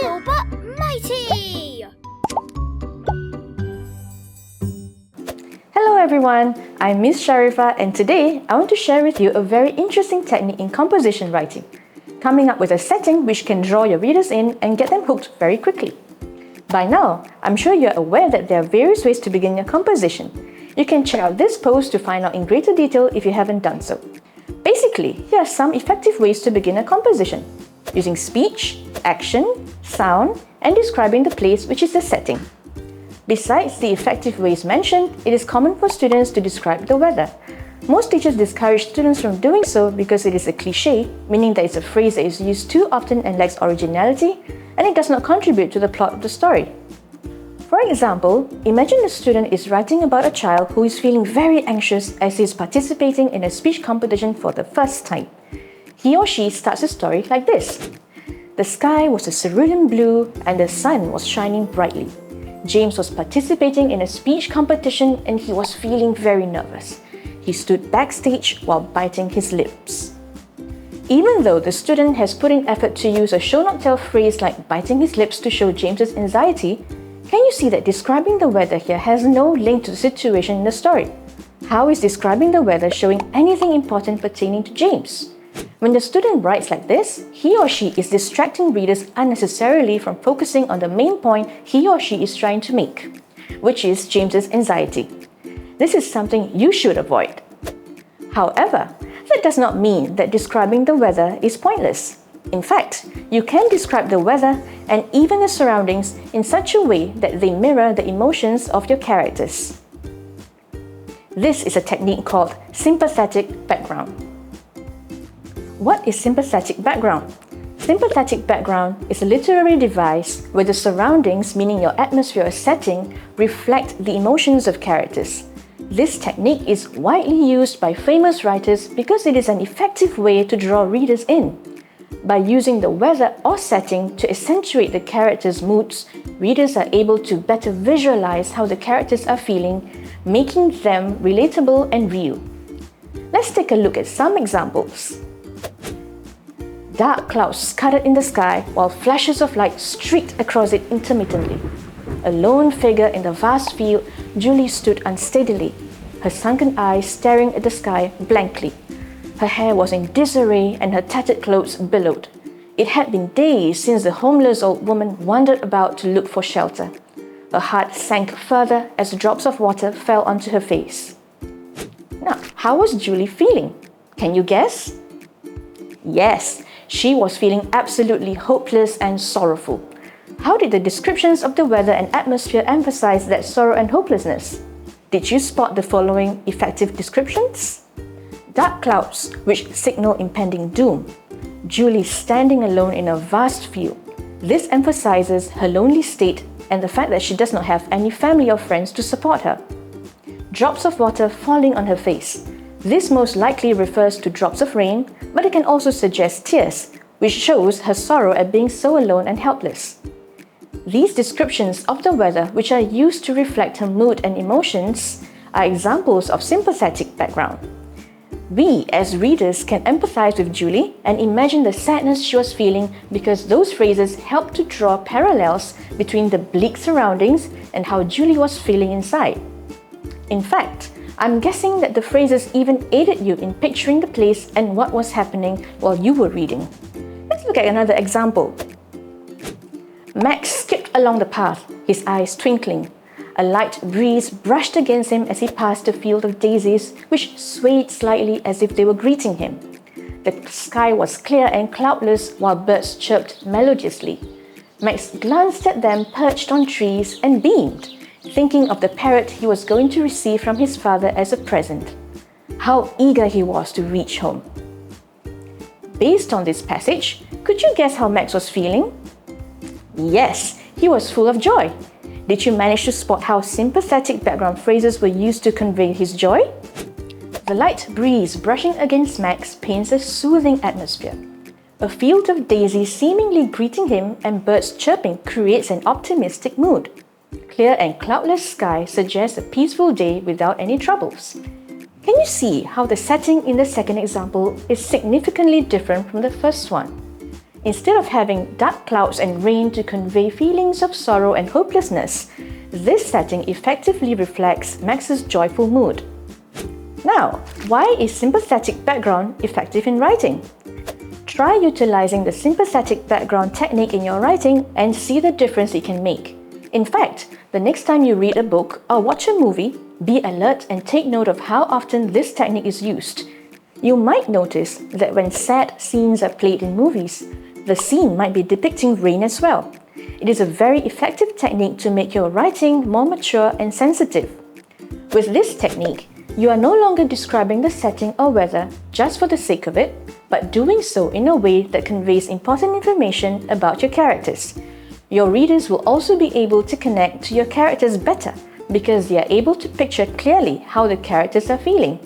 Real but mighty! Hello everyone, I'm Miss Sharifah and today I want to share with you a very interesting technique in composition writing, coming up with a setting which can draw your readers in and get them hooked very quickly. By now, I'm sure you're aware that there are various ways to begin your composition. You can check out this post to find out in greater detail if you haven't done so. Basically, here are some effective ways to begin a composition, using speech, action, sound, and describing the place which is the setting. Besides the effective ways mentioned, it is common for students to describe the weather. Most teachers discourage students from doing so because it is a cliché, meaning that it's a phrase that is used too often and lacks originality, and it does not contribute to the plot of the story. For example, imagine a student is writing about a child who is feeling very anxious as he is participating in a speech competition for the first time. He or she starts a story like this. The sky was a cerulean blue and the sun was shining brightly. James was participating in a speech competition and he was feeling very nervous. He stood backstage while biting his lips. Even though the student has put in effort to use a show-not-tell phrase like biting his lips to show James's anxiety, can you see that describing the weather here has no link to the situation in the story? How is describing the weather showing anything important pertaining to James? When the student writes like this, he or she is distracting readers unnecessarily from focusing on the main point he or she is trying to make, which is James's anxiety. This is something you should avoid. However, that does not mean that describing the weather is pointless. In fact, you can describe the weather and even the surroundings in such a way that they mirror the emotions of your characters. This is a technique called sympathetic background. What is sympathetic background? Sympathetic background is a literary device where the surroundings, meaning your atmosphere or setting, reflect the emotions of characters. This technique is widely used by famous writers because it is an effective way to draw readers in. By using the weather or setting to accentuate the characters' moods, readers are able to better visualize how the characters are feeling, making them relatable and real. Let's take a look at some examples. Dark clouds scattered in the sky while flashes of light streaked across it intermittently. A lone figure in the vast field, Julie stood unsteadily, her sunken eyes staring at the sky blankly. Her hair was in disarray and her tattered clothes billowed. It had been days since the homeless old woman wandered about to look for shelter. Her heart sank further as drops of water fell onto her face. Now, how was Julie feeling? Can you guess? Yes, she was feeling absolutely hopeless and sorrowful. How did the descriptions of the weather and atmosphere emphasize that sorrow and hopelessness? Did you spot the following effective descriptions? Dark clouds, which signal impending doom. Julie standing alone in a vast field. This emphasizes her lonely state and the fact that she does not have any family or friends to support her. Drops of water falling on her face. This most likely refers to drops of rain, but it can also suggest tears, which shows her sorrow at being so alone and helpless. These descriptions of the weather, which are used to reflect her mood and emotions, are examples of sympathetic background. We, as readers, can empathize with Julie and imagine the sadness she was feeling because those phrases help to draw parallels between the bleak surroundings and how Julie was feeling inside. In fact, I'm guessing that the phrases even aided you in picturing the place and what was happening while you were reading. Let's look at another example. Max skipped along the path, his eyes twinkling. A light breeze brushed against him as he passed a field of daisies, which swayed slightly as if they were greeting him. The sky was clear and cloudless while birds chirped melodiously. Max glanced at them perched on trees and beamed, thinking of the parrot he was going to receive from his father as a present. How eager he was to reach home. Based on this passage, could you guess how Max was feeling? Yes, he was full of joy. Did you manage to spot how sympathetic background phrases were used to convey his joy? The light breeze brushing against Max paints a soothing atmosphere. A field of daisies seemingly greeting him and birds chirping creates an optimistic mood. Clear and cloudless sky suggests a peaceful day without any troubles. Can you see how the setting in the second example is significantly different from the first one? Instead of having dark clouds and rain to convey feelings of sorrow and hopelessness, this setting effectively reflects Max's joyful mood. Now, why is sympathetic background effective in writing? Try utilizing the sympathetic background technique in your writing and see the difference it can make. In fact, the next time you read a book or watch a movie, be alert and take note of how often this technique is used. You might notice that when sad scenes are played in movies, the scene might be depicting rain as well. It is a very effective technique to make your writing more mature and sensitive. With this technique, you are no longer describing the setting or weather just for the sake of it, but doing so in a way that conveys important information about your characters. Your readers will also be able to connect to your characters better because they are able to picture clearly how the characters are feeling.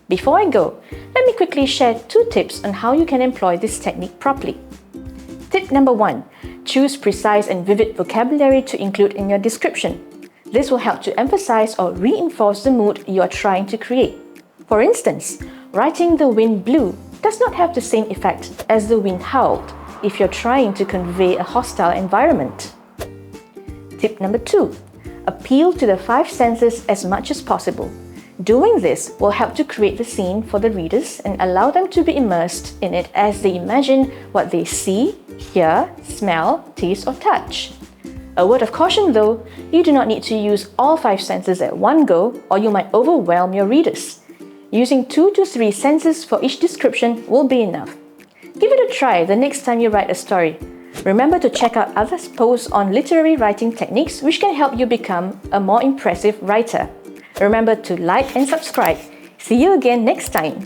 Before I go, let me quickly share 2 tips on how you can employ this technique properly. Tip number 1. Choose precise and vivid vocabulary to include in your description. This will help to emphasize or reinforce the mood you are trying to create. For instance, writing "the wind blew" does not have the same effect as "the wind howled" if you're trying to convey a hostile environment. Tip number 2. Appeal to the 5 senses as much as possible. Doing this will help to create the scene for the readers and allow them to be immersed in it as they imagine what they see, hear, smell, taste or touch. A word of caution though, you do not need to use all 5 senses at one go or you might overwhelm your readers. Using 2 to 3 senses for each description will be enough. Give it a try the next time you write a story. Remember to check out other posts on literary writing techniques which can help you become a more impressive writer. Remember to like and subscribe. See you again next time.